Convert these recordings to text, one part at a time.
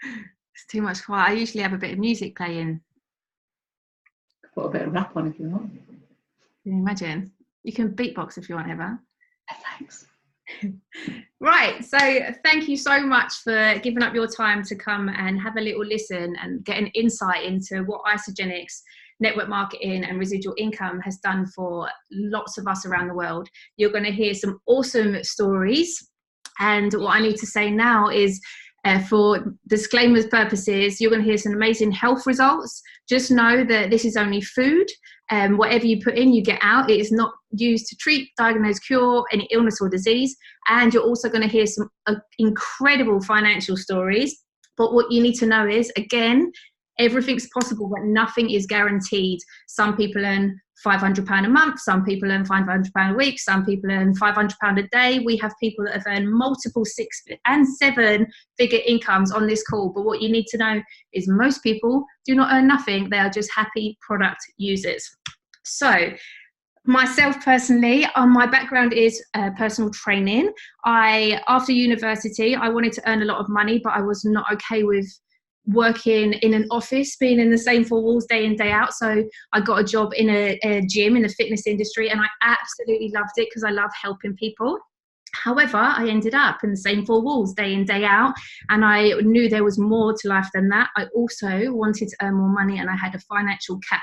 It's too much quiet. I usually have a bit of music playing. Put a bit of rap on if you want. Can you imagine? You can beatbox if you want, Eva. Thanks. Right, so thank you so much for giving up your time to come and have a little listen and get an insight into what Isagenix network marketing and residual income has done for lots of us around the world. You're going to hear some awesome stories, and what I need to say now is, for disclaimers purposes, you're going to hear some amazing health results. Just know that this is only food. Whatever you put in, you get out. It is not used to treat, diagnose, cure any illness or disease. And you're also going to hear some incredible financial stories. But what you need to know is, again, everything's possible, but nothing is guaranteed. Some people earn £500 a month, some people earn £500 a week, some people earn £500 a day. We have people that have earned multiple 6 and 7 figure incomes on this call. But what you need to know is most people do not earn nothing. They are just happy product users. So myself personally, my background is personal training. After university, I wanted to earn a lot of money, but I was not okay with working in an office, being in the same 4 walls day in, day out. So I got a job in a gym in the fitness industry, and I absolutely loved it because I love helping people. However, I ended up in the same 4 walls day in, day out, and I knew there was more to life than that. I also wanted to earn more money, and I had a financial cap.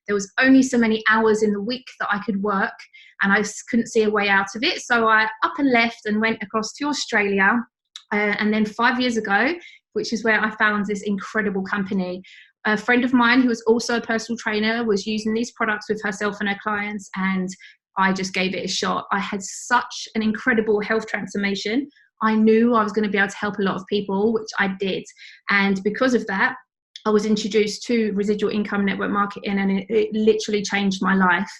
There was only so many hours in the week that I could work, and I couldn't see a way out of it. So I up and left and went across to Australia. And then 5 years ago, which is where I found this incredible company. A friend of mine who was also a personal trainer was using these products with herself and her clients, and I just gave it a shot. I had such an incredible health transformation. I knew I was going to be able to help a lot of people, which I did. And because of that, I was introduced to residual income network marketing, and it literally changed my life.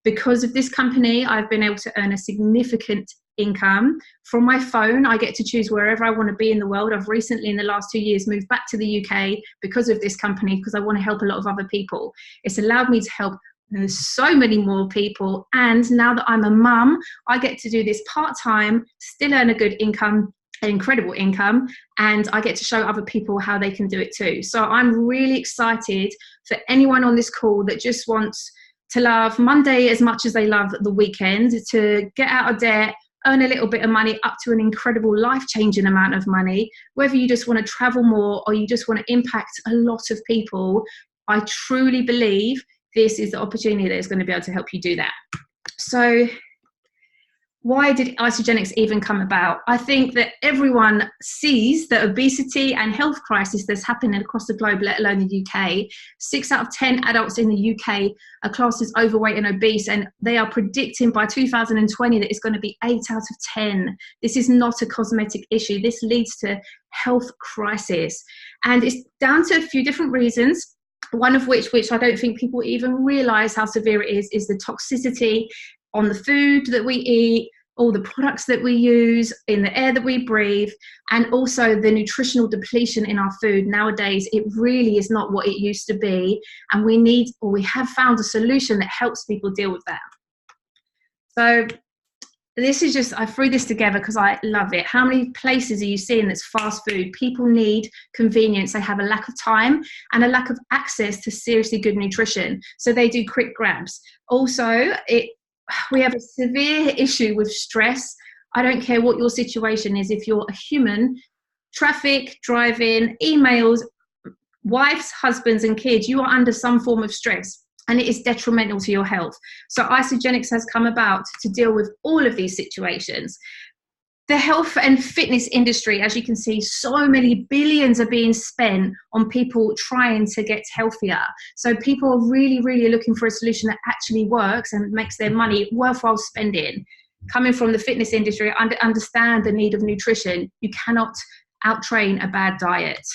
Because of this company, I've been able to earn a significant income from my phone. I get to choose wherever I want to be in the world. I've recently, in the last 2 years, moved back to the UK because of this company, because I want to help a lot of other people. It's allowed me to help so many more people. And now that I'm a mum, I get to do this part-time, still earn a good income, an incredible income, and I get to show other people how they can do it too. So I'm really excited for anyone on this call that just wants to love Monday as much as they love the weekend, to get out of debt, earn a little bit of money up to an incredible life-changing amount of money, whether you just want to travel more or you just want to impact a lot of people. I truly believe this is the opportunity that is going to be able to help you do that. So why did Isagenix even come about? I think that everyone sees the obesity and health crisis that's happening across the globe, let alone the UK. 6 out of 10 adults in the UK are classed as overweight and obese, and they are predicting by 2020 that it's going to be 8 out of 10. This is not a cosmetic issue. This leads to health crisis. And it's down to a few different reasons. One of which I don't think people even realize how severe it is the toxicity on the food that we eat, all the products that we use, in the air that we breathe, and also the nutritional depletion in our food. Nowadays, it really is not what it used to be, and we have found a solution that helps people deal with that. So this is just, I threw this together because I love it. How many places are you seeing that's fast food? People need convenience. They have a lack of time and a lack of access to seriously good nutrition. So they do quick grabs. Also, we have a severe issue with stress. I don't care what your situation is. If you're a human, traffic, driving, emails, wives, husbands, and kids, you are under some form of stress, and it is detrimental to your health. So Isagenix has come about to deal with all of these situations. The health and fitness industry, as you can see, so many billions are being spent on people trying to get healthier. So people are really, really looking for a solution that actually works and makes their money worthwhile spending. Coming from the fitness industry, I understand the need of nutrition. You cannot out-train a bad diet.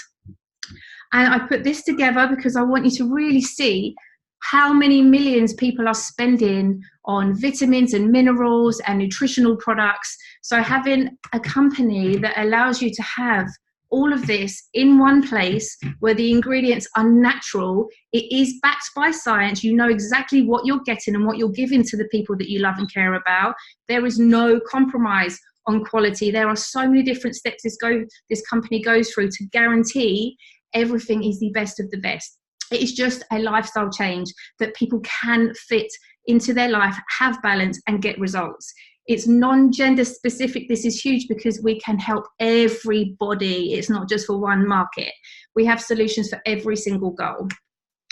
And I put this together because I want you to really see how many millions people are spending on vitamins and minerals and nutritional products. So having a company that allows you to have all of this in one place where the ingredients are natural, it is backed by science. You know exactly what you're getting and what you're giving to the people that you love and care about. There is no compromise on quality. There are so many different steps this company goes through to guarantee everything is the best of the best. It is just a lifestyle change that people can fit into their life, have balance, and get results. It's non-gender specific. This is huge because we can help everybody. It's not just for one market. We have solutions for every single goal.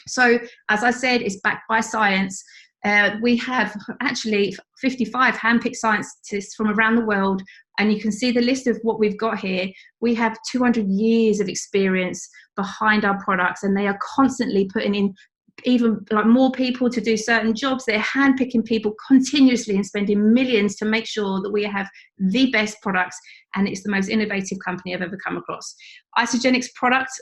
So, as I said, it's backed by science. We have actually 55 handpicked scientists from around the world, and you can see the list of what we've got here. We have 200 years of experience behind our products, and they are constantly putting in even like more people to do certain jobs. They're handpicking people continuously and spending millions to make sure that we have the best products, and it's the most innovative company I've ever come across. Isagenix products,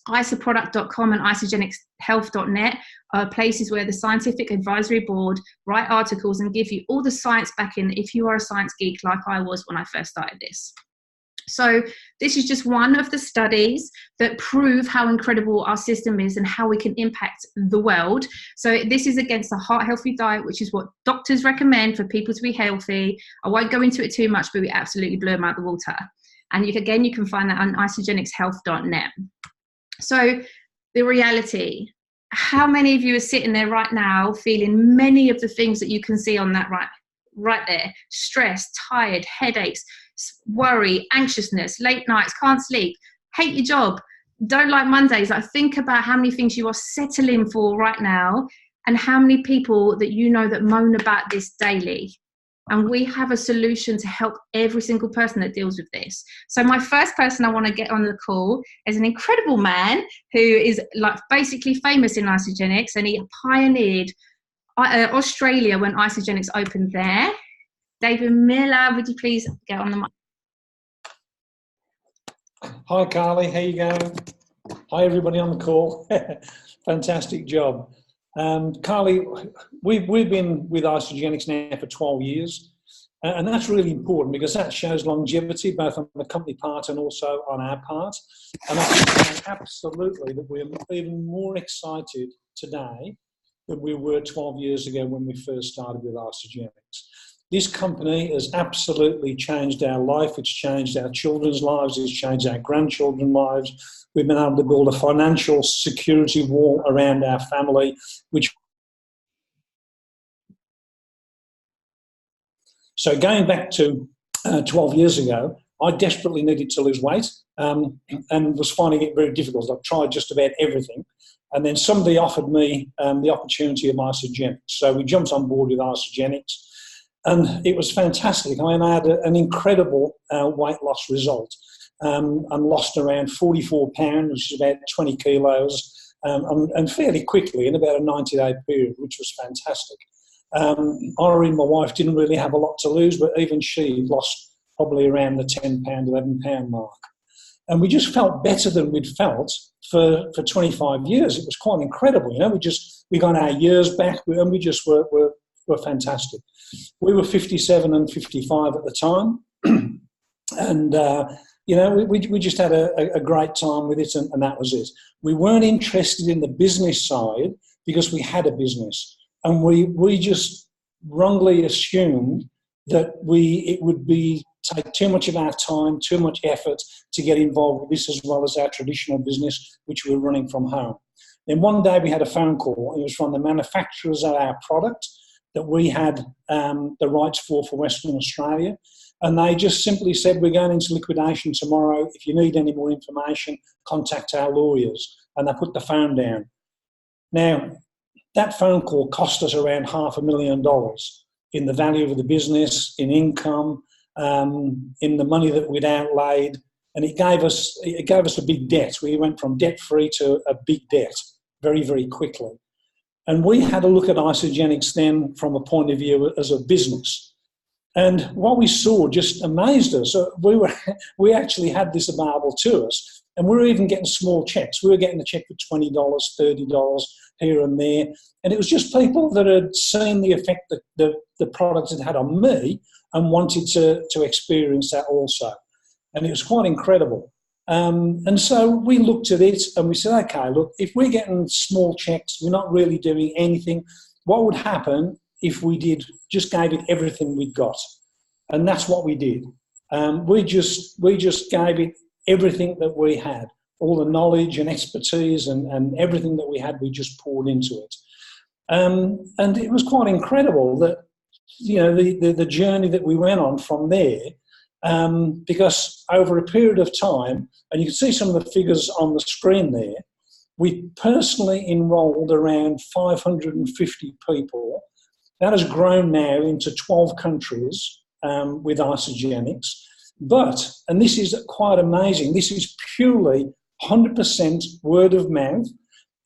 isaproduct.com and isagenixhealth.net are places where the scientific advisory board write articles and give you all the science backing if you are a science geek like I was when I first started this. So this is just one of the studies that prove how incredible our system is and how we can impact the world. So this is against a heart healthy diet, which is what doctors recommend for people to be healthy. I won't go into it too much, but we absolutely blew them out the water. And you can find that on isagenixhealth.net. So the reality, how many of you are sitting there right now feeling many of the things that you can see on that right there? Stress, tired, headaches, worry, anxiousness, late nights, can't sleep, hate your job, don't like Mondays. Like, think about how many things you are settling for right now and how many people that you know that moan about this daily. And we have a solution to help every single person that deals with this. So my first person I want to get on the call is an incredible man who is like basically famous in Isagenix, and he pioneered Australia when Isagenix opened there. David Miller, would you please get on the mic? Hi, Carly. How you going? Hi, everybody on the call. Fantastic job. Carly, we've been with Isagenix now for 12 years, and that's really important because that shows longevity, both on the company part and also on our part. And I think absolutely that we're even more excited today than we were 12 years ago when we first started with Isagenix. This company has absolutely changed our life. It's changed our children's lives. It's changed our grandchildren's lives. We've been able to build a financial security wall around our family, which... So going back to 12 years ago, I desperately needed to lose weight and was finding it very difficult. I've tried just about everything. And then somebody offered me the opportunity of Isagenix. So we jumped on board with Isagenix. And it was fantastic. I mean, I had an incredible weight loss result. And lost around 44 pounds, which is about 20 kilos, and fairly quickly in about a 90-day period, which was fantastic. Irene, my wife, didn't really have a lot to lose, but even she lost probably around the £10, £11 mark. And we just felt better than we'd felt for 25 years. It was quite incredible, you know. We got our years back, and we just were fantastic. We were 57 and 55 at the time, and you know, we just had a great time with it, and that was it. We weren't interested in the business side because we had a business, and we just wrongly assumed that it would take too much of our time, too much effort to get involved with this as well as our traditional business, which we were running from home. Then one day we had a phone call. It was from the manufacturers of our product that we had the rights for Western Australia. And they just simply said, we're going into liquidation tomorrow. If you need any more information, contact our lawyers. And they put the phone down. Now, that phone call cost us around $500,000 in the value of the business, in income, in the money that we'd outlaid. And it gave us a big debt. We went from debt-free to a big debt very, very quickly. And we had a look at Isagenix then from a point of view as a business. And what we saw just amazed us. We actually had this available to us, and we were even getting small checks. We were getting a check for $20, $30 here and there. And it was just people that had seen the effect that the product had on me and wanted to experience that also. And it was quite incredible. And so we looked at it and we said, okay, look, if we're getting small checks, we're not really doing anything, what would happen if we just gave it everything we'd got? And that's what we did. We just gave it everything that we had, all the knowledge and expertise and everything that we had. We just poured into it, and it was quite incredible that the journey that we went on from there. Because over a period of time, and you can see some of the figures on the screen there, we personally enrolled around 550 people. That has grown now into 12 countries with Isagenix. But, and this is quite amazing, this is purely 100% word of mouth.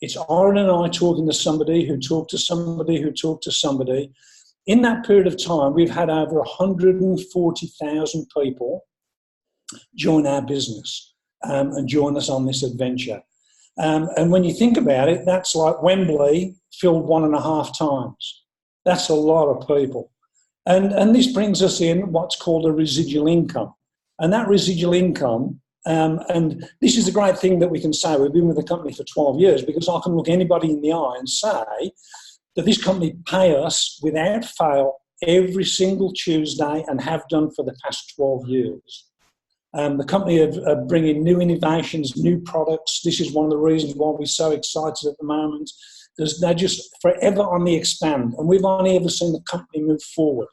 It's Aaron and I talking to somebody who talked to somebody who talked to somebody. In that period of time, we've had over 140,000 people join our business and join us on this adventure. And when you think about it, that's like Wembley filled 1.5 times. That's a lot of people. And this brings us in what's called a residual income. And that residual income, and this is the great thing that we can say, we've been with the company for 12 years, because I can look anybody in the eye and say that this company pay us without fail every single Tuesday and have done for the past 12 years. The company are bringing new innovations, new products. This is one of the reasons why we're so excited at the moment. They're just forever on the expand, and we've only ever seen the company move forward.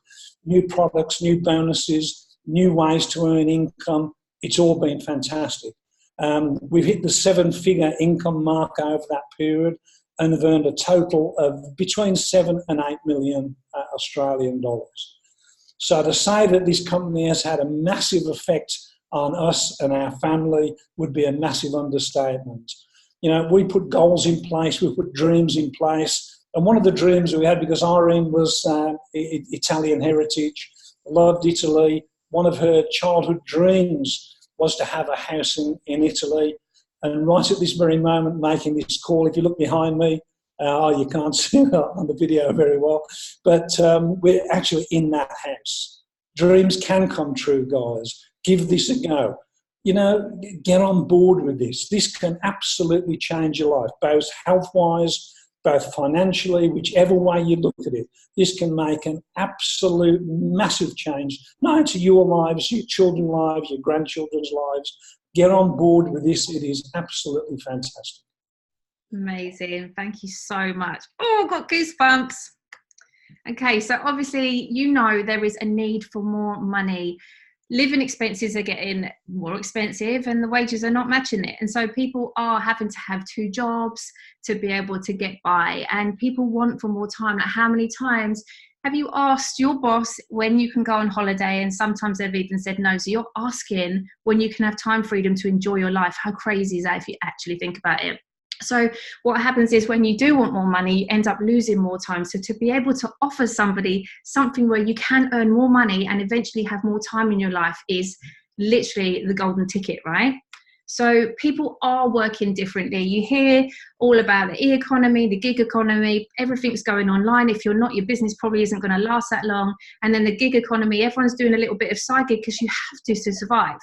New products, new bonuses, new ways to earn income. It's all been fantastic. We've hit the 7-figure income mark over that period, and have earned a total of between 7 and 8 million Australian dollars. So to say that this company has had a massive effect on us and our family would be a massive understatement. We put goals in place, we put dreams in place, and one of the dreams we had, because Irene was Italian heritage, loved Italy, one of her childhood dreams was to have a house in Italy. And right at this very moment, making this call, if you look behind me, you can't see it on the video very well, but we're actually in that house. Dreams can come true, guys. Give this a go. Get on board with this. This can absolutely change your life, both health-wise, both financially, whichever way you look at it. This can make an absolute massive change, not only to your lives, your children's lives, your grandchildren's lives. Get on board with this. It is absolutely fantastic. Amazing. Thank you so much. Oh, I've got goosebumps. Okay, so obviously, there is a need for more money. Living expenses are getting more expensive and the wages are not matching it. And so people are having to have 2 jobs to be able to get by. And people want for more time. Like, how many times have you asked your boss when you can go on holiday? And sometimes they've even said no. So you're asking when you can have time freedom to enjoy your life. How crazy is that if you actually think about it? So what happens is when you do want more money, you end up losing more time. So to be able to offer somebody something where you can earn more money and eventually have more time in your life is literally the golden ticket, right? So people are working differently. You hear all about the e-economy, the gig economy, everything's going online. If you're not, your business probably isn't going to last that long. And then the gig economy, everyone's doing a little bit of side gig because you have to survive.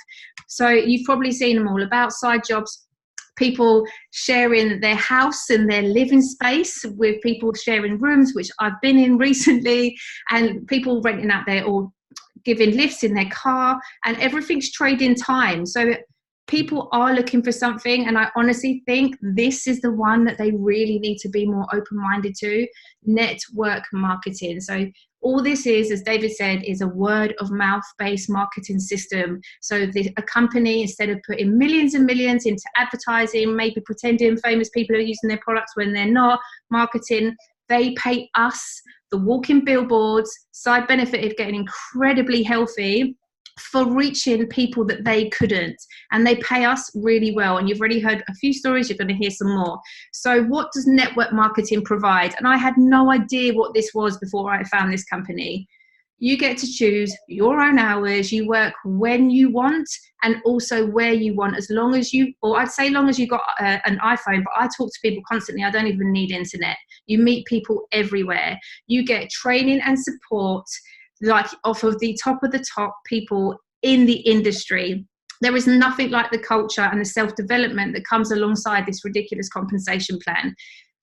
So you've probably seen them all about side jobs. People sharing their house and their living space with people sharing rooms, which I've been in recently, and people renting out or giving lifts in their car, and everything's trading time. So people are looking for something, and I honestly think this is the one that they really need to be more open-minded to, network marketing. So all this is, as David said, is a word-of-mouth based marketing system. So a company, instead of putting millions and millions into advertising, maybe pretending famous people are using their products when they're not, marketing, they pay us, the walking billboards, side benefit of getting incredibly healthy, for reaching people that they couldn't, and they pay us really well. And you've already heard a few stories, you're going to hear some more. So what does network marketing provide? And I had no idea what this was before I found this company. You get to choose your own hours, you work when you want and also where you want, as long as you, or I'd say long as you got an iPhone, but I talk to people constantly, I don't even need internet. You meet people everywhere. You get training and support like off of the top people in the industry. There is nothing like the culture and the self-development that comes alongside this ridiculous compensation plan.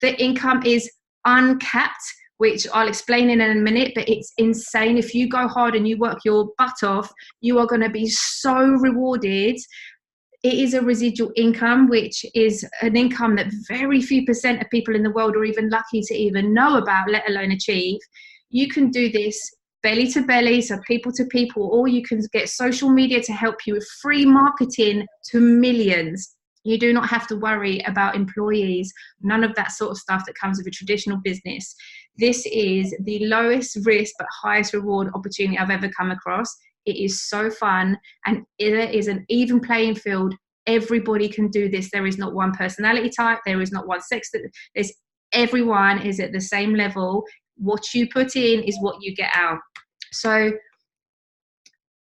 The income is uncapped which I'll explain in a minute, but it's insane. If you go hard and you work your butt off, you are going to be so rewarded. It is a residual income, which is an income that very few % of people in the world are even lucky to even know about, let alone achieve. You can do this belly to belly, so people to people, or you can get social media to help you with free marketing to millions. You do not have to worry about employees, none of that sort of stuff that comes with a traditional business. This is the lowest risk but highest reward opportunity I've ever come across. It is so fun, and it is an even playing field. Everybody can do this. There is not one personality type. There is not one sex. Everyone is at the same level. What you put in is what you get out. So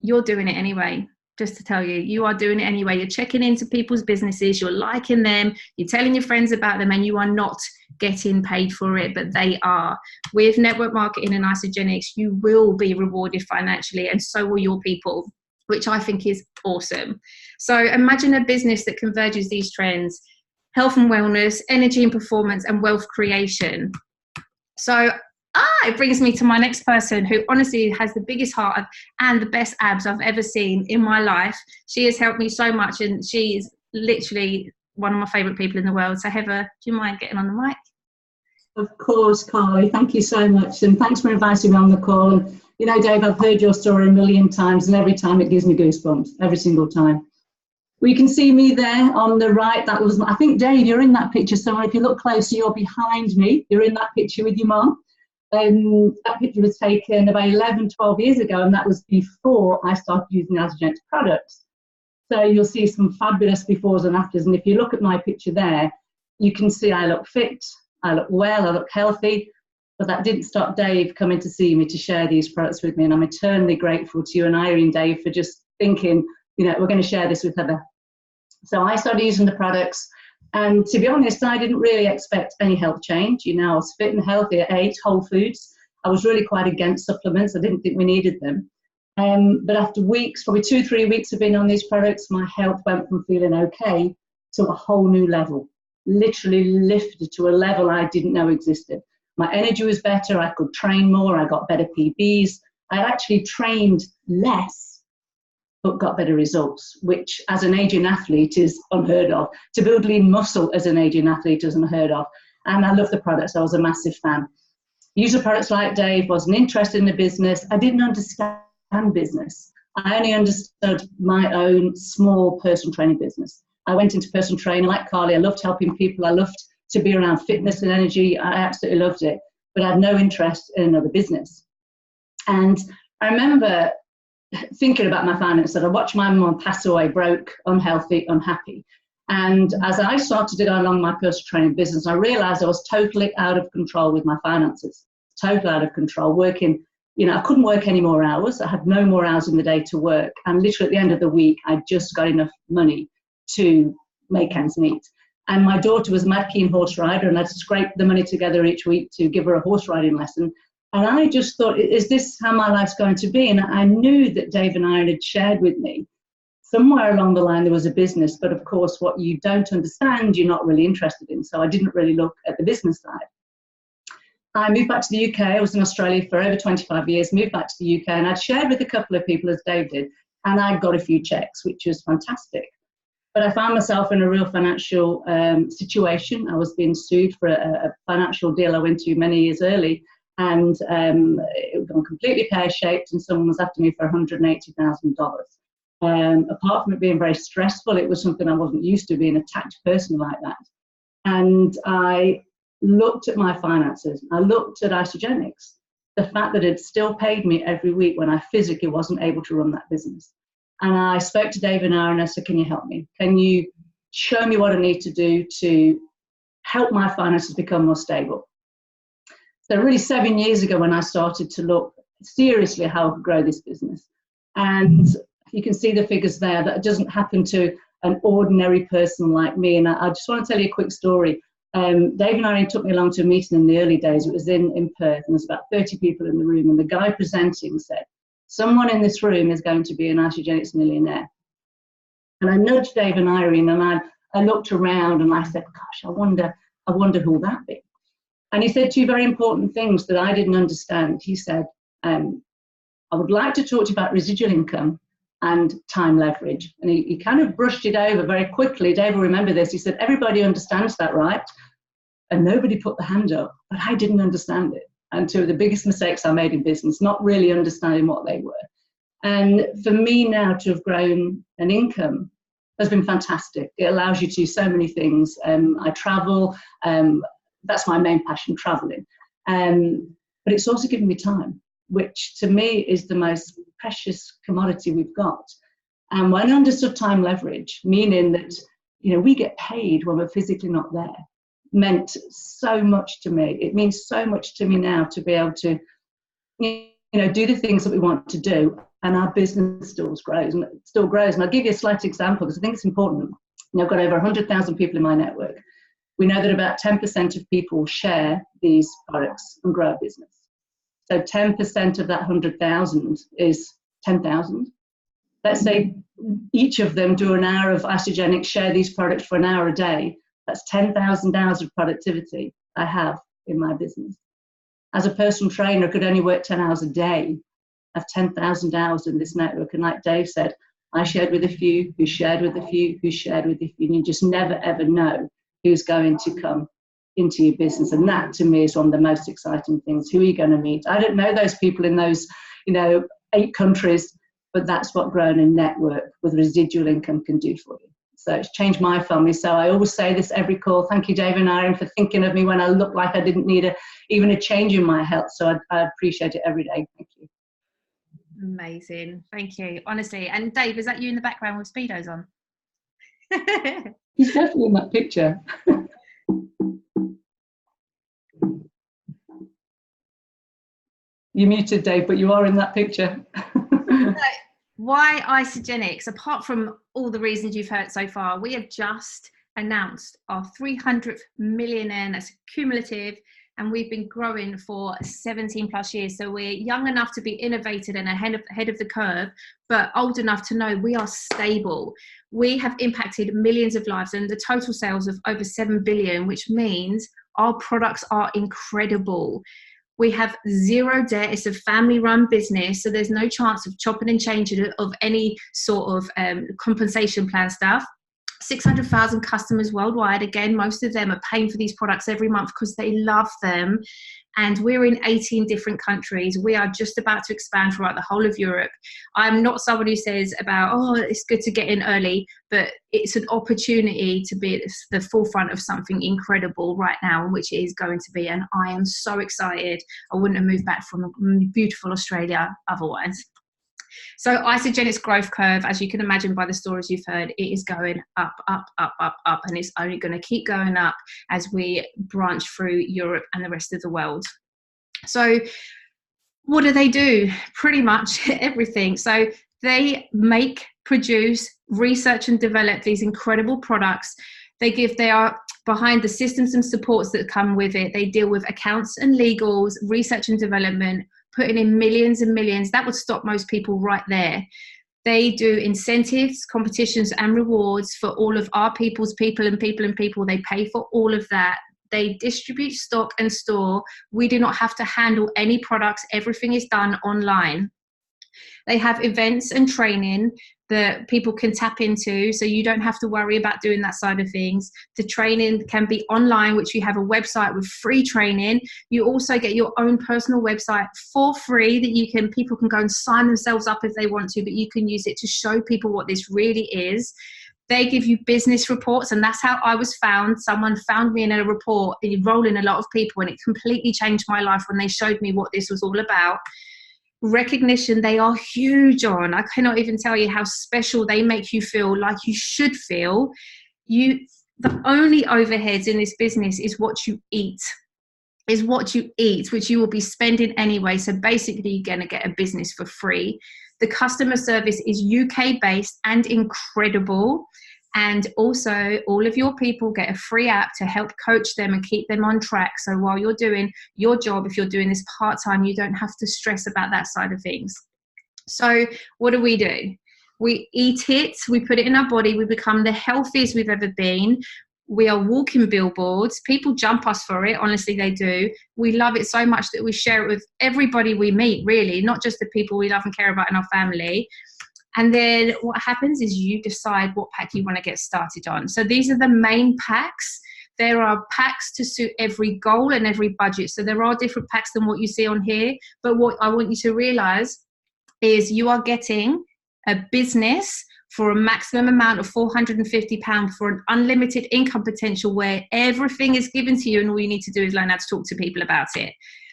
you're doing it anyway. Just to tell you, you are doing it anyway. You're checking into people's businesses, you're liking them, you're telling your friends about them, and you are not getting paid for it, but they are. With network marketing and Isagenix, you will be rewarded financially, and so will your people, which I think is awesome. So imagine a business that converges these trends: health and wellness, energy and performance, and wealth creation. So it brings me to my next person, who honestly has the biggest heart and the best abs I've ever seen in my life. She has helped me so much, and she is literally one of my favourite people in the world. So Heather, do you mind getting on the mic? Of course, Carly. Thank you so much, and thanks for inviting me on the call. And you know, Dave, I've heard your story a million times, and every time it gives me goosebumps, every single time. Well, you can see me there on the right. That was, I think, Dave, you're in that picture somewhere. If you look closer, you're behind me. You're in that picture with your mum. That picture was taken about 11, 12 years ago, and that was before I started using Isagenix products. So you'll see some fabulous befores and afters. And if you look at my picture there, you can see I look fit, I look well, I look healthy. But that didn't stop Dave coming to see me to share these products with me. And I'm eternally grateful to you and Irene, Dave, for just thinking, you know, we're going to share this with Heather. So I started using the products. And to be honest, I didn't really expect any health change. You know, I was fit and healthy. I ate whole foods. I was really quite against supplements. I didn't think we needed them. But after weeks, probably 2-3 weeks of being on these products, my health went from feeling okay to a whole new level. Literally lifted to a level I didn't know existed. My energy was better. I could train more. I got better PBs. I actually trained less, but got better results, which as an aging athlete is unheard of. To build lean muscle as an aging athlete is unheard of. And I love the products. I was a massive fan. Used the products like Dave, wasn't interested in the business. I didn't understand business. I only understood my own small personal training business. I went into personal training like Carly. I loved helping people. I loved to be around fitness and energy. I absolutely loved it, but I had no interest in another business. And I remember thinking about my finances. I watched my mum pass away, broke, unhealthy, unhappy. And as I started to go along my personal training business, I realized I was totally out of control with my finances, totally out of control, working, you know, I couldn't work any more hours. I had no more hours in the day to work. And literally at the end of the week, I just got enough money to make ends meet. And my daughter was a mad keen horse rider, and I'd scrape the money together each week to give her a horse riding lesson. And I just thought, is this how my life's going to be? And I knew that Dave and Irene had shared with me somewhere along the line there was a business, but of course what you don't understand, you're not really interested in. So I didn't really look at the business side. I moved back to the UK. I was in Australia for over 25 years, moved back to the UK, and I'd shared with a couple of people, as Dave did, and I got a few checks, which was fantastic. But I found myself in a real financial situation. I was being sued for a financial deal I went to many years early, and it was gone completely pear-shaped, and someone was after me for $180,000. Apart from it being very stressful, it was something I wasn't used to, being attacked personally like that. And I looked at my finances. I looked at Isagenix, the fact that it still paid me every week when I physically wasn't able to run that business. And I spoke to Dave and Aaron. I said, can you help me? Can you show me what I need to do to help my finances become more stable? So really 7 years ago when I started to look seriously how I could grow this business. And you can see the figures there. That doesn't happen to an ordinary person like me. And I just want to tell you a quick story. Dave and Irene took me along to a meeting in the early days. It was in Perth, and there's about 30 people in the room. And the guy presenting said, someone in this room is going to be an Isagenix millionaire. And I nudged Dave and Irene, and I looked around and I said, gosh, I wonder who that be. And he said two very important things that I didn't understand. He said, I would like to talk to you about residual income and time leverage. And he kind of brushed it over very quickly. Dave will remember this. He said, everybody understands that, right? And nobody put the hand up, but I didn't understand it. And two of the biggest mistakes I made in business, not really understanding what they were. And for me now to have grown an income has been fantastic. It allows you to do so many things. I travel. That's my main passion, traveling. But it's also given me time, which to me is the most precious commodity we've got. And when I understood time leverage, meaning that, we get paid when we're physically not there, meant so much to me. It means so much to me now to be able to, do the things that we want to do, and our business still grows. And I'll give you a slight example because I think it's important. I've got over 100,000 people in my network. We know that about 10% of people share these products and grow a business. So 10% of that 100,000 is 10,000. Let's say each of them do an hour of Isagenix, share these products for an hour a day. That's 10,000 hours of productivity I have in my business. As a personal trainer, I could only work 10 hours a day. I have 10,000 hours in this network. And like Dave said, I shared with a few, who shared with a few, who shared with a few. And you just never, ever know who's going to come into your business. And that, to me, is one of the most exciting things. Who are you going to meet? I don't know those people in those, 8 countries, but that's what growing a network with residual income can do for you. So it's changed my family. So I always say this every call. Thank you, Dave and Irene, for thinking of me when I looked like I didn't need even a change in my health. So I appreciate it every day. Thank you. Amazing. Thank you. Honestly. And Dave, is that you in the background with Speedos on? He's definitely in that picture. You're muted, Dave, but you are in that picture. Why Isagenix? Apart from all the reasons you've heard so far, we have just announced our 300th millionaire. That's cumulative, and we've been growing for 17 plus years. So we're young enough to be innovative and ahead of the curve, but old enough to know we are stable. We have impacted millions of lives and the total sales of over 7 billion, which means our products are incredible. We have zero debt. It's a family-run business, so there's no chance of chopping and changing of any sort of compensation plan stuff. 600,000 customers worldwide. Again, most of them are paying for these products every month because they love them. And we're in 18 different countries. We are just about to expand throughout the whole of Europe. I'm not someone who says about, it's good to get in early, but it's an opportunity to be at the forefront of something incredible right now, which it is going to be. And I am so excited. I wouldn't have moved back from beautiful Australia otherwise. So Isagenix growth curve, as you can imagine by the stories you've heard, it is going up, up, up, up, up, and it's only going to keep going up as we branch through Europe and the rest of the world. So what do? Pretty much everything. So they make, produce, research and develop these incredible products. They are behind the systems and supports that come with it. They deal with accounts and legals, research and development, putting in millions and millions. That would stop most people right there. They do incentives, competitions and rewards for all of our people. They pay for all of that. They distribute stock and store. We do not have to handle any products. Everything is done online. They have events and training that people can tap into, so you don't have to worry about doing that side of things. The training can be online, which you have a website with free training. You also get your own personal website for free that people can go and sign themselves up if they want to, but you can use it to show people what this really is. They give you business reports, and that's how I was found. Someone found me in a report enrolling a lot of people, and it completely changed my life when they showed me what this was all about. Recognition, they are huge on. I cannot even tell you how special they make you feel, like you should feel. The only overheads in this business is what you eat, which you will be spending anyway. So basically, you're going to get a business for free. The customer service is UK based and incredible. And also, all of your people get a free app to help coach them and keep them on track. So while you're doing your job, if you're doing this part-time, you don't have to stress about that side of things. So what do? We eat it, we put it in our body, we become the healthiest we've ever been. We are walking billboards. People jump us for it. Honestly, they do. We love it so much that we share it with everybody we meet, really, not just the people we love and care about in our family. And then what happens is you decide what pack you want to get started on. So these are the main packs. There are packs to suit every goal and every budget. So there are different packs than what you see on here. But what I want you to realize is you are getting a business for a maximum amount of £450 for an unlimited income potential, where everything is given to you and all you need to do is learn how to talk to people about it.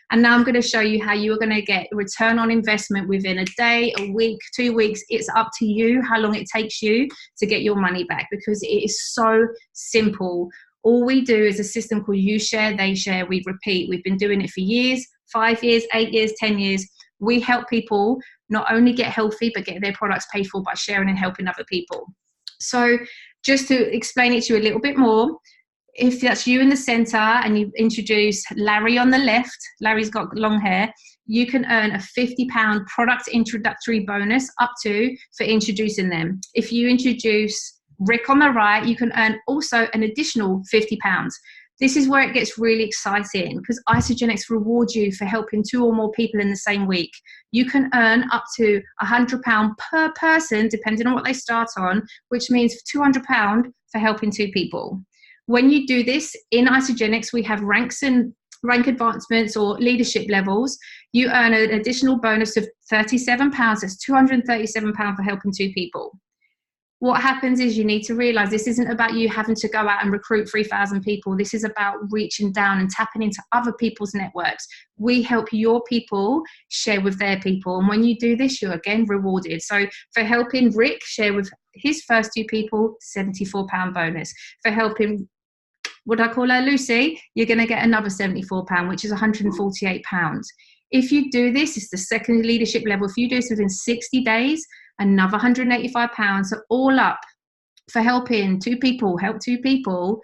And now I'm going to show you how you are going to get return on investment within a day, a week, 2 weeks. It's up to you how long it takes you to get your money back, because it is so simple. All we do is a system called you share, they share, we repeat. We've been doing it for years, 5 years, 8 years, 10 years. We help people not only get healthy, but get their products paid for by sharing and helping other people. So just to explain it to you a little bit more, if that's you in the center and you introduce Larry on the left, Larry's got long hair, you can earn a £50 product introductory bonus up to for introducing them. If you introduce Rick on the right, you can earn also an additional £50. This is where it gets really exciting, because Isagenix rewards you for helping 2 or more people in the same week. You can earn up to £100 per person, depending on what they start on, which means £200 for helping 2 people. When you do this in Isagenix, we have rank advancements or leadership levels. You earn an additional bonus of £37. That's £237 for helping 2 people. What happens is you need to realize this isn't about you having to go out and recruit 3,000 people. This is about reaching down and tapping into other people's networks. We help your people share with their people. And when you do this, you're again rewarded. So for helping Rick share with his first 2 people, £74 bonus. For helping, what I call her Lucy, you're going to get another £74, which is £148. If you do this, it's the second leadership level. If you do this within 60 days, another £185. So all up, for helping 2 people, help 2 people,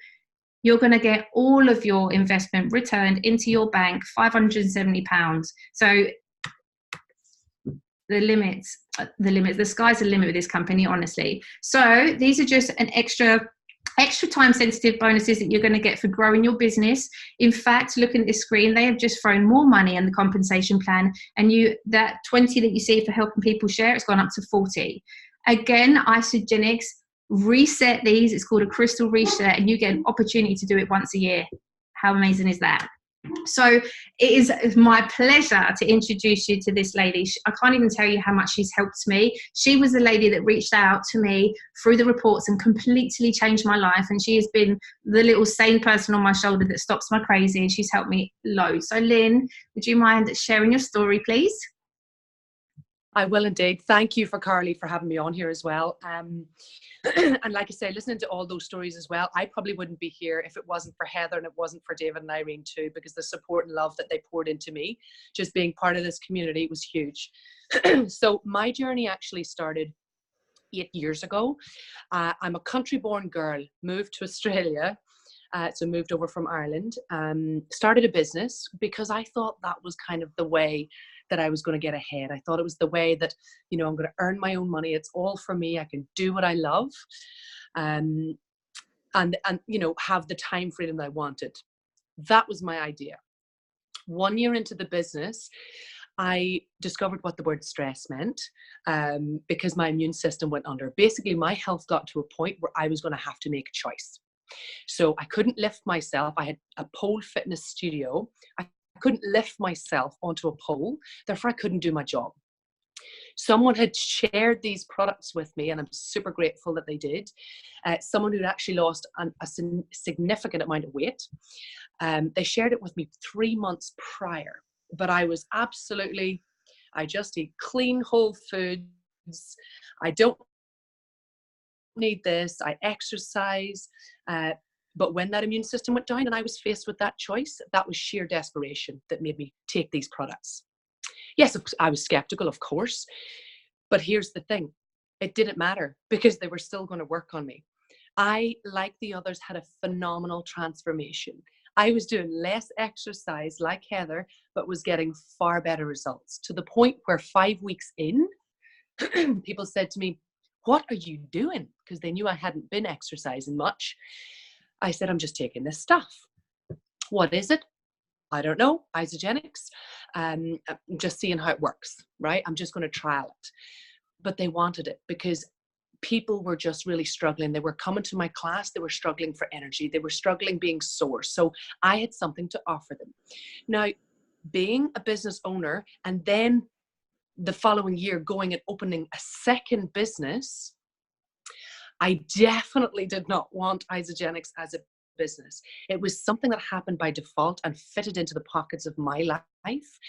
you're going to get all of your investment returned into your bank, £570. So the sky's the limit with this company, honestly. So these are just an extra time sensitive bonuses that you're going to get for growing your business. In fact, looking at this screen, they have just thrown more money in the compensation plan, and that 20 that you see for helping people share, it's gone up to 40. Again, Isagenix reset these. It's called a crystal reset, and you get an opportunity to do it once a year. How amazing is that? So it is my pleasure to introduce you to this lady. I can't even tell you how much she's helped me. She was the lady that reached out to me through the reports and completely changed my life. And she has been the little sane person on my shoulder that stops my crazy. And she's helped me loads. So Lynn, would you mind sharing your story, please? I will indeed. Thank you for Carly for having me on here as well. And like I say, listening to all those stories as well, I probably wouldn't be here if it wasn't for Heather and it wasn't for David and Irene too, because the support and love that they poured into me, just being part of this community, was huge. So my journey actually started 8 years ago. I'm a country-born girl, moved to Australia. So moved over from Ireland, started a business because I thought that was kind of the way that I was going to get ahead. I thought it was the way that, I'm going to earn my own money. It's all for me. I can do what I love, and have the time freedom that I wanted. That was my idea. 1 year into the business, I discovered what the word stress meant, because my immune system went under. Basically, my health got to a point where I was going to have to make a choice. So I couldn't lift myself. I had a pole fitness studio. I couldn't lift myself onto a pole. Therefore, I couldn't do my job. Someone had shared these products with me, and I'm super grateful that they did. Someone who'd actually lost a significant amount of weight. They shared it with me 3 months prior, but I was I just eat clean, whole foods. I don't need this. I exercise. But when that immune system went down and I was faced with that choice, that was sheer desperation that made me take these products. Yes, I was skeptical, of course, but here's the thing. It didn't matter because they were still going to work on me. I, like the others, had a phenomenal transformation. I was doing less exercise like Heather, but was getting far better results, to the point where 5 weeks in, people said to me, "What are you doing?" Because they knew I hadn't been exercising much. I said, I'm just taking this stuff. What is it? I don't know. Isagenix. I'm just seeing how it works, right? I'm just going to trial it. But they wanted it because people were just really struggling. They were coming to my class. They were struggling for energy. They were struggling being sore. So I had something to offer them. Now, being a business owner and then the following year going and opening a second business, I definitely did not want Isagenix as a business. It was something that happened by default and fitted into the pockets of my life,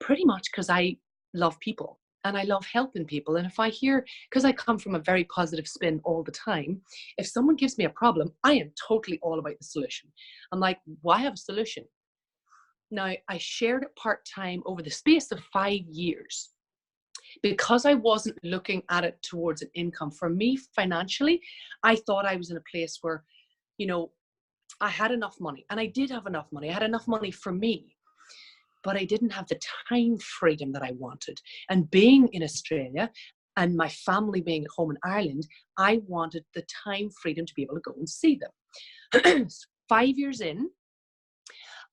pretty much because I love people and I love helping people. And if I hear, because I come from a very positive spin all the time, if someone gives me a problem, I am totally all about the solution. I'm like, why have a solution? Now, I shared it part-time over the space of 5 years. Because I wasn't looking at it towards an income. For me, financially, I thought I was in a place where, you know, I had enough money, and I did have enough money. I had enough money for me, but I didn't have the time freedom that I wanted. And being in Australia and my family being at home in Ireland, I wanted the time freedom to be able to go and see them. 5 years in,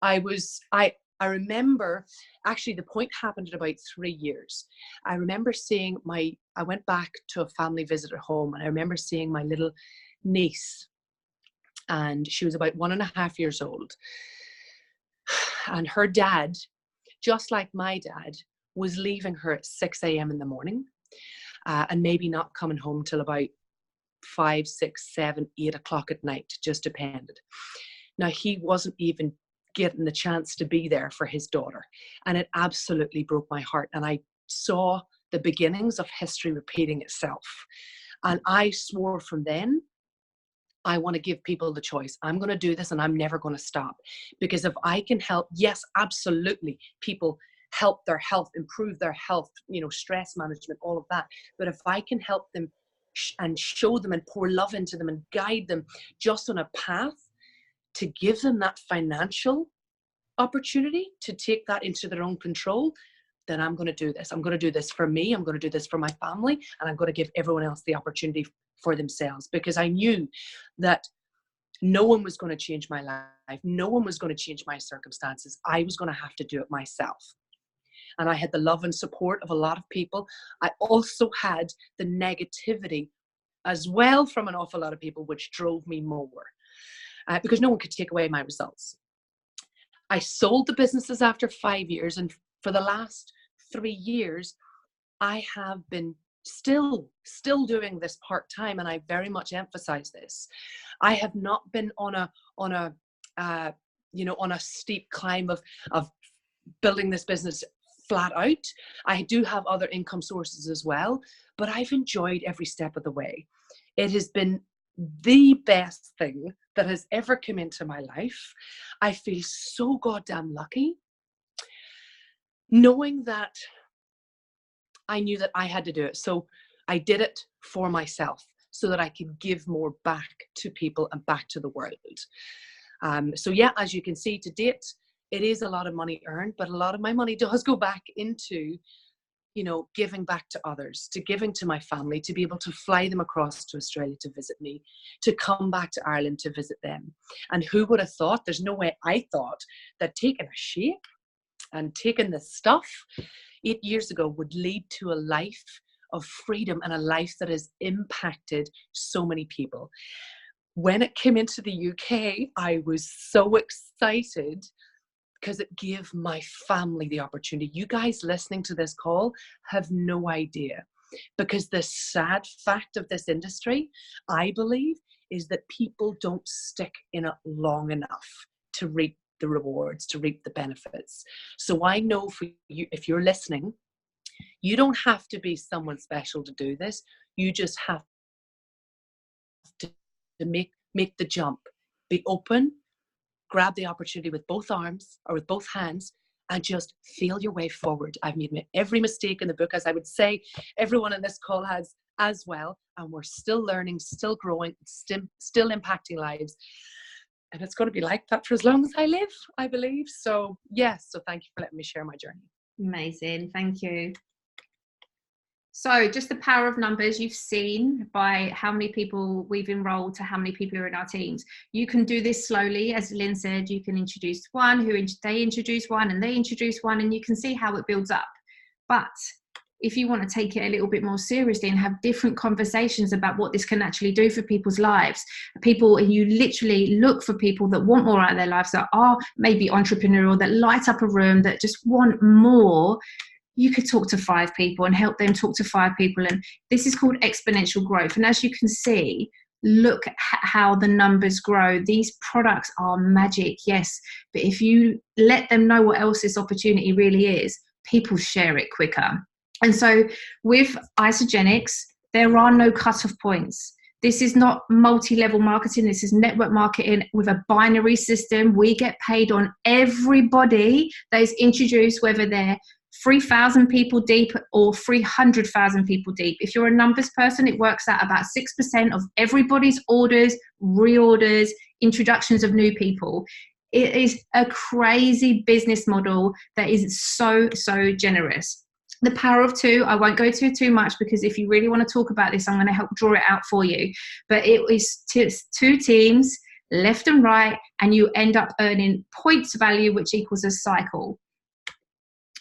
I remember, actually the point happened in about 3 years. I remember seeing I went back to a family visit at home, and I remember seeing my little niece, and she was about 1.5 years old. And her dad, just like my dad, was leaving her at 6 a.m. in the morning, and maybe not coming home till about 5, 6, 7, 8 o'clock at night, just depended. Now, he wasn't even getting the chance to be there for his daughter. And it absolutely broke my heart. And I saw the beginnings of history repeating itself. And I swore from then, I want to give people the choice. I'm going to do this and I'm never going to stop. Because if I can help, yes, absolutely, people help their health, improve their health, you know, stress management, all of that. But if I can help them and show them and pour love into them and guide them just on a path to give them that financial opportunity to take that into their own control, then I'm going to do this. I'm going to do this for me. I'm going to do this for my family. And I'm going to give everyone else the opportunity for themselves, because I knew that no one was going to change my life. No one was going to change my circumstances. I was going to have to do it myself. And I had the love and support of a lot of people. I also had the negativity as well from an awful lot of people, which drove me more. Because no one could take away my results. I sold the businesses after 5 years, and for the last 3 years, I have been still doing this part-time, and I very much emphasize this. I have not been on a steep climb of building this business flat out. I do have other income sources as well, but I've enjoyed every step of the way. It has been the best thing that has ever come into my life. I feel so goddamn lucky knowing that I knew that I had to do it. So I did it for myself so that I could give more back to people and back to the world. So yeah, as you can see to date, it is a lot of money earned, but a lot of my money does go back into, you know, giving back to others, to giving to my family, to be able to fly them across to Australia to visit me, to come back to Ireland to visit them. And who would have thought, there's no way I thought that taking a shake and taking this stuff 8 years ago would lead to a life of freedom and a life that has impacted so many people. When it came into the UK, I was so excited because it gave my family the opportunity. You guys listening to this call have no idea, because the sad fact of this industry, I believe, is that people don't stick in it long enough to reap the rewards, to reap the benefits. So I know for you, if you're listening, you don't have to be someone special to do this. You just have to make the jump, be open, grab the opportunity with both arms or with both hands, and just feel your way forward. I've made every mistake in the book, as I would say everyone in this call has as well, and we're still learning, still growing, still impacting lives. And it's going to be like that for as long as I live, I believe. So yes, so thank you for letting me share my journey. Amazing, thank you. So just the power of numbers, you've seen by how many people we've enrolled to how many people are in our teams. You can do this slowly. As Lynn said, you can introduce one, they introduce one, and they introduce one, and you can see how it builds up. But if you want to take it a little bit more seriously and have different conversations about what this can actually do for people's lives, you literally look for people that want more out of their lives, that are maybe entrepreneurial, that light up a room, that just want more. You could talk to 5 people and help them talk to 5 people. And this is called exponential growth. And as you can see, look at how the numbers grow. These products are magic, yes. But if you let them know what else this opportunity really is, people share it quicker. And so with Isagenix, there are no cut-off points. This is not multi-level marketing. This is network marketing with a binary system. We get paid on everybody that is introduced, whether they're 3,000 people deep or 300,000 people deep. If you're a numbers person, it works out about 6% of everybody's orders, reorders, introductions of new people. It is a crazy business model that is so, so generous. The power of 2, I won't go to too much, because if you really want to talk about this, I'm going to help draw it out for you. But it is 2 teams, left and right, and you end up earning points value, which equals a cycle.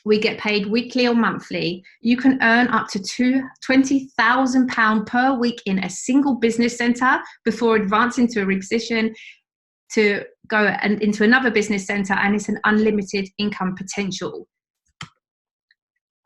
We get paid weekly or monthly. You can earn up to £20,000 per week in a single business centre before advancing to a reposition to go into another business centre, and it's an unlimited income potential.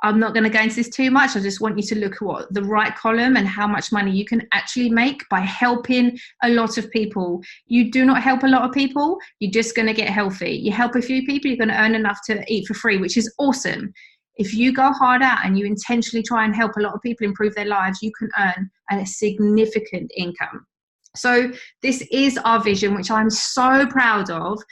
I'm not going to go into this too much. I just want you to look at what the right column and how much money you can actually make by helping a lot of people. You do not help a lot of people, you're just going to get healthy. You help a few people, you're going to earn enough to eat for free, which is awesome. If you go hard out and you intentionally try and help a lot of people improve their lives, you can earn a significant income. So this is our vision, which I'm so proud of,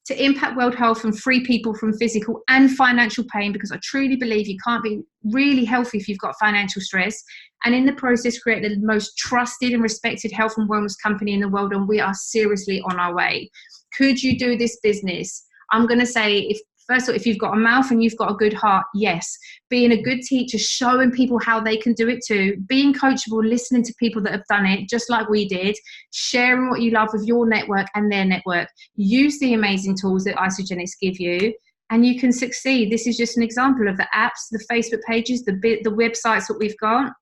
to impact world health and free people from physical and financial pain, because I truly believe you can't be really healthy if you've got financial stress, and in the process create the most trusted and respected health and wellness company in the world, and we are seriously on our way. Could you do this business? I'm going to say, first of all, if you've got a mouth and you've got a good heart, yes. Being a good teacher, showing people how they can do it too. Being coachable, listening to people that have done it, just like we did. Sharing what you love with your network and their network. Use the amazing tools that Isagenix give you, and you can succeed. This is just an example of the apps, the Facebook pages, the websites that we've got.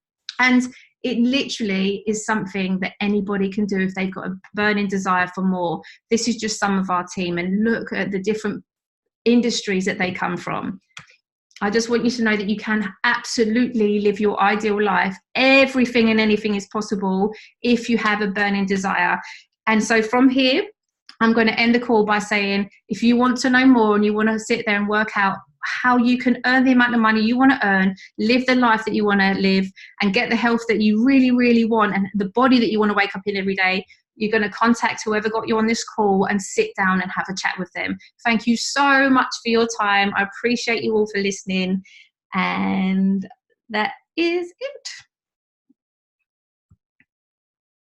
And it literally is something that anybody can do if they've got a burning desire for more. This is just some of our team, and look at the different industries that they come from. I just want you to know that you can absolutely live your ideal life. Everything and anything is possible if you have a burning desire. And so from here, I'm going to end the call by saying, if you want to know more and you want to sit there and work out how you can earn the amount of money you want to earn, live the life that you want to live, and get the health that you really, really want, and the body that you want to wake up in every day, you're going to contact whoever got you on this call and sit down and have a chat with them. Thank you so much for your time. I appreciate you all for listening. And that is it.